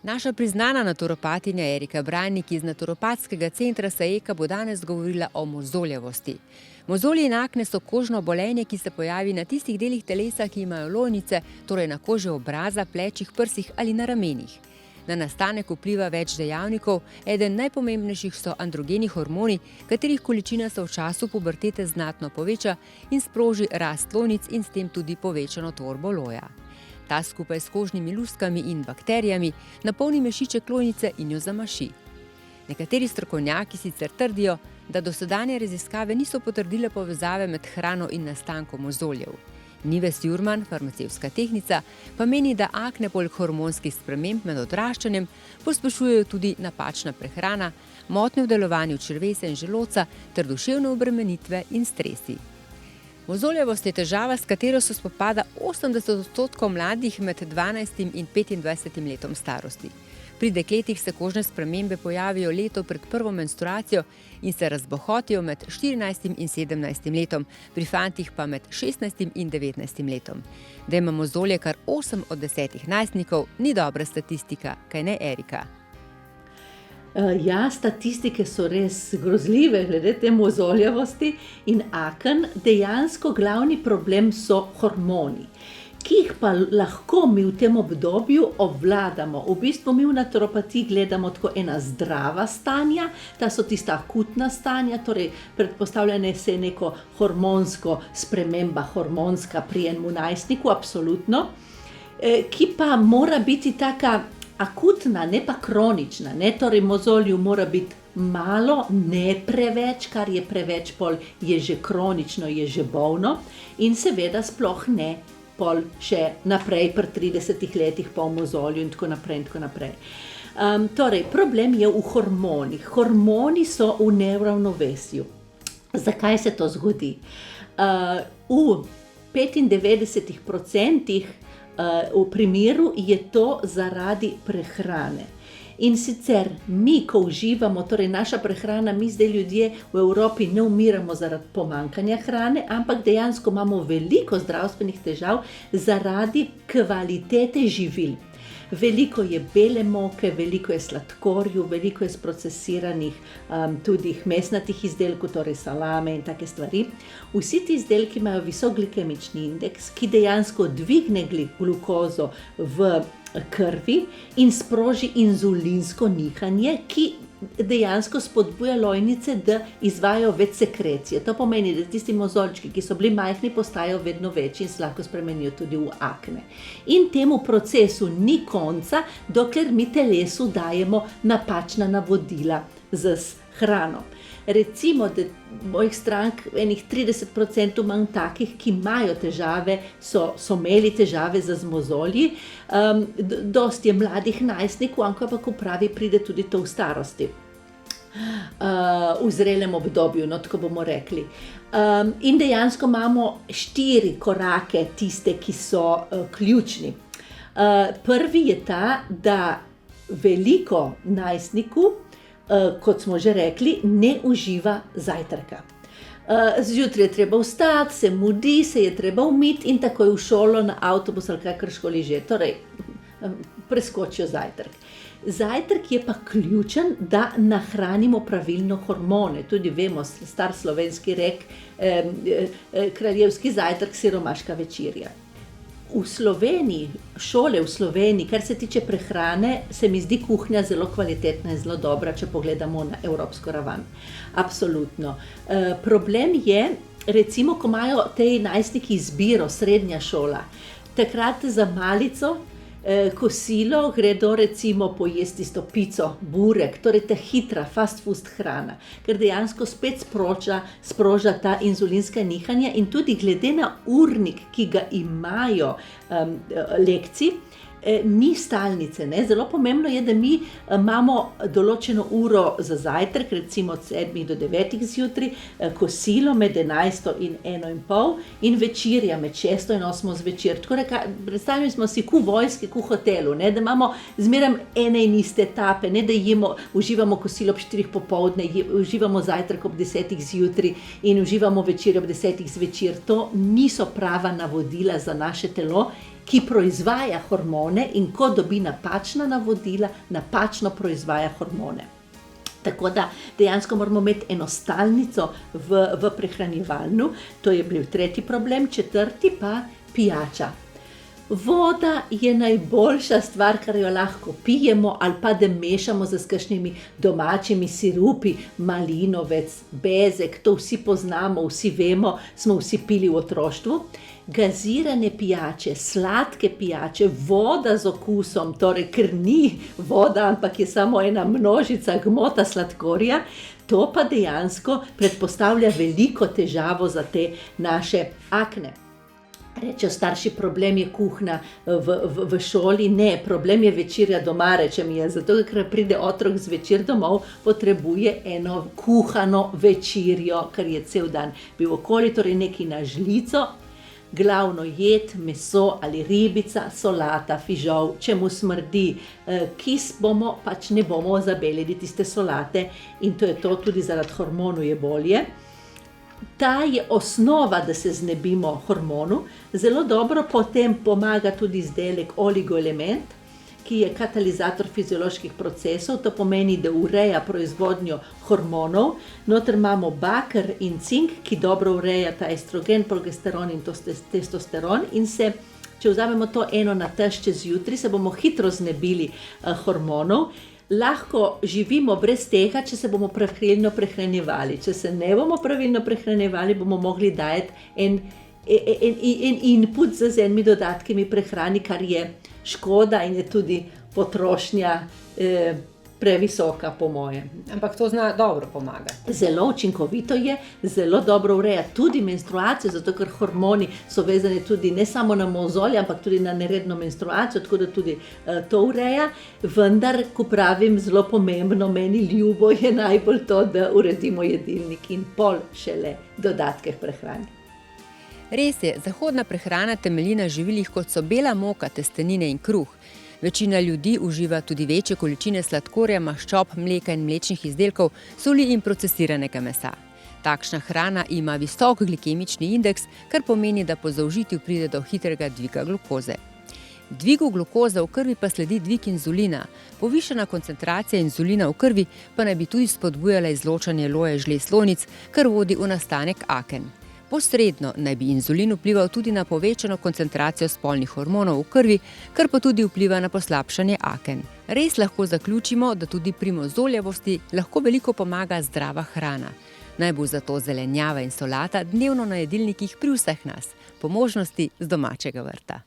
Naša priznana naturopatinja Erika Brajnik iz Naturopatskega centra Sajeka bo danes govorila o mozoljevosti. Mozolji in akne so kožno obolenje, ki se pojavi na tistih delih telesa, ki imajo lojnice, torej na koži obraza, plečih, prsih ali na ramenih. Na nastanek vpliva več dejavnikov, eden najpomembnejših so androgeni hormoni, katerih količina se v času pubertete znatno poveča in sproži rast lojnic in s tem tudi povečano tvorbo loja. Ta skupaj s kožnimi luskami in bakterijami napolni mešiček lojnice in jo zamaši. Nekateri strokovnjaki sicer trdijo, da dosedanje raziskave niso potrdile povezave med hrano in nastankom mozoljev. Nives Jurman, farmacevtska tehnica, pa meni, da akne poleg hormonskih sprememb med odraščanjem pospešujejo tudi napačna prehrana, motnje v delovanju črevesa in želodca ter duševne obremenitve in stresi. Mozoljevost je težava, s katero se spopada 80% mladih med 12 in 25 letom starosti. Pri dekletih se kožne spremembe pojavijo leto pred prvo menstruacijo in se razbohotijo med 14 in 17 letom, pri fantih pa med 16 in 19 letom. Da ima mozolje kar 8 od 10 najstnikov, ni dobra statistika, kaj ne, Erika? Ja, statistike so res grozljive glede te mozoljevosti in aken. Dejansko glavni problem so hormoni, ki jih pa lahko mi v tem obdobju obvladamo. V bistvu mi v naturopatiji gledamo tako ena zdrava stanja, ta so tista akutna stanja, torej predpostavljene se je neko hormonsko sprememba, hormonska pri enem najstniku, absolutno, ki pa mora biti taka akutna, ne pa kronična, ne, torej mozolju mora biti malo, ne preveč, kar je preveč, pol je že kronično, je že bolno in seveda sploh ne pol še naprej pri 30 letih po mozolju in tako naprej in tako naprej. Torej, problem je v hormonih. Hormoni so v neravnovesju. Zakaj se to zgodi? V 95% v primeru je to zaradi prehrane. In sicer mi, ko uživamo, torej naša prehrana, mi zdaj ljudje v Evropi ne umiramo zaradi pomanjkanja hrane, ampak dejansko imamo veliko zdravstvenih težav zaradi kvalitete živil. Veliko je bele moke, veliko je sladkorju, veliko je sprocesiranih tudi mesnatih izdelkov, torej salame in take stvari. Vsi ti izdelki imajo visok glikemični indeks, ki dejansko dvigne glukozo v krvi in sproži inzulinsko nihanje, ki dejansko spodbuja lojnice, da izvajajo več sekrecije. To pomeni, da tisti mozoljčki, ki so bili majhni, postajajo vedno večji in se lahko spremenijo tudi v akne. In temu procesu ni konca, dokler mi telesu dajemo napačna navodila z hrano. Recimo, da mojih strank enih 30% manj takih, ki imajo težave, so imeli težave z mozolji. Dosti je mladih najstnikov, ampak v pravi pride tudi to v starosti. V zrelem obdobju, no, tako bomo rekli. In dejansko imamo 4 korake, tiste, ki so ključni. Prvi je ta, da veliko najstnikov, kot smo že rekli, ne uživa zajtrka. Zjutraj je treba vstati, se mudi, se je treba umiti in takoj v šolo, na avtobus ali kakorkoli že, torej preskočijo zajtrk. Zajtrk je pa ključen, da nahranimo pravilno hormone. Tudi vemo, star slovenski rek, kraljevski zajtrk, siromaška večerja. V Sloveniji, šole v Sloveniji, kar se tiče prehrane, se mi zdi kuhinja zelo kvalitetna in zelo dobra, če pogledamo na evropsko raven. Absolutno. Problem je, recimo, ko imajo te najstniki izbiro, srednja šola, takrat za malico, kosilo gredo recimo pojesti tisto pico, burek, torej ta hitra fast food hrana, ker dejansko spet sproža ta inzulinska nihanja in tudi glede na urnik, ki ga imajo lekcij, ni stalnice, ne. Zelo pomembno je, da mi imamo določeno uro za zajtrk, recimo od 7 do 9 zjutraj, kosilo med 11 in 1:30 in večerja med 6 in 8 zvečer. Tako da predstavljali smo si v vojski, v hotelu, ne, da imamo zmeraj ene in iste etape, ne, da uživamo kosilo ob 4 popoldne, uživamo zajtrk ob 10 zjutraj in uživamo večerjo ob 10 zvečer. To niso prava navodila za naše telo ki proizvaja hormone in ko dobi napačna navodila, napačno proizvaja hormone. Tako da dejansko moramo imeti eno stalnico v prehranjevalnu, to je bil tretji problem, četrti pa pijača. Voda je najboljša stvar, kar jo lahko pijemo ali pa da mešamo z kakšnimi domačimi sirupi, malinovec, bezek, to vsi poznamo, vsi vemo, smo vsi pili v otroštvu. Gazirane pijače, sladke pijače, voda z okusom, torej ker ni voda, ampak je samo ena množica gmota sladkorja, to pa dejansko predpostavlja veliko težavo za te naše akne. Rečejo starši, problem je kuhna v šoli. Ne, problem je večerja doma, rečem jaz. Zato, ker pride otrok zvečer domov, potrebuje eno kuhano večerjo, ker je cel dan bil okoli, torej nekaj na žlico, glavno jed, meso ali ribica, solata, fižol, če mu smrdi kis, pač ne bomo zabelili tiste solate in to je to, tudi zaradi hormonov je bolje. Ta je osnova, da se znebimo hormonu. Zelo dobro potem pomaga tudi izdelek oligoelement, ki je katalizator fizioloških procesov, to pomeni, da ureja proizvodnjo hormonov. Noter imamo baker in cink, ki dobro ureja ta estrogen, progesteron in testosteron in se, če vzamemo to eno na tešče zjutraj, se bomo hitro znebili hormonov. Lahko živimo brez tega, če se bomo pravilno prehranjevali. Če se ne bomo pravilno prehranjevali, bomo mogli dajati en input z enimi dodatkami prehrani, kar je škoda in je tudi potrošnja previsoka, po mojem. Ampak to zna dobro pomagati. Zelo učinkovito je, zelo dobro ureja tudi menstruacijo, zato ker hormoni so vezani tudi ne samo na mozolje, ampak tudi na neredno menstruacijo, tako da tudi to ureja. Vendar, ko pravim, zelo pomembno, meni ljubo je najbolj to, da uredimo jedilnik in pol šele dodatke k prehrani. Res je, zahodna prehrana temelji na živilih, kot so bela moka, testenine in kruh. Večina ljudi uživa tudi večje količine sladkorja, maščob, mleka in mlečnih izdelkov, soli in procesiranega mesa. Takšna hrana ima visok glikemični indeks, kar pomeni, da po zaužitju pride do hitrega dviga glukoze. Dvigu glukoze v krvi pa sledi dvig inzulina. Povišana koncentracija inzulina v krvi pa naj bi tudi spodbujala izločanje loje žlez slonic, kar vodi v nastanek aken. Posredno naj bi inzulin vplival tudi na povečano koncentracijo spolnih hormonov v krvi, kar pa tudi vpliva na poslabšanje aken. Res lahko zaključimo, da tudi pri mozoljavosti lahko veliko pomaga zdrava hrana. Naj bo zato zelenjava in solata dnevno na jedilnikih pri vseh nas, po možnosti z domačega vrta.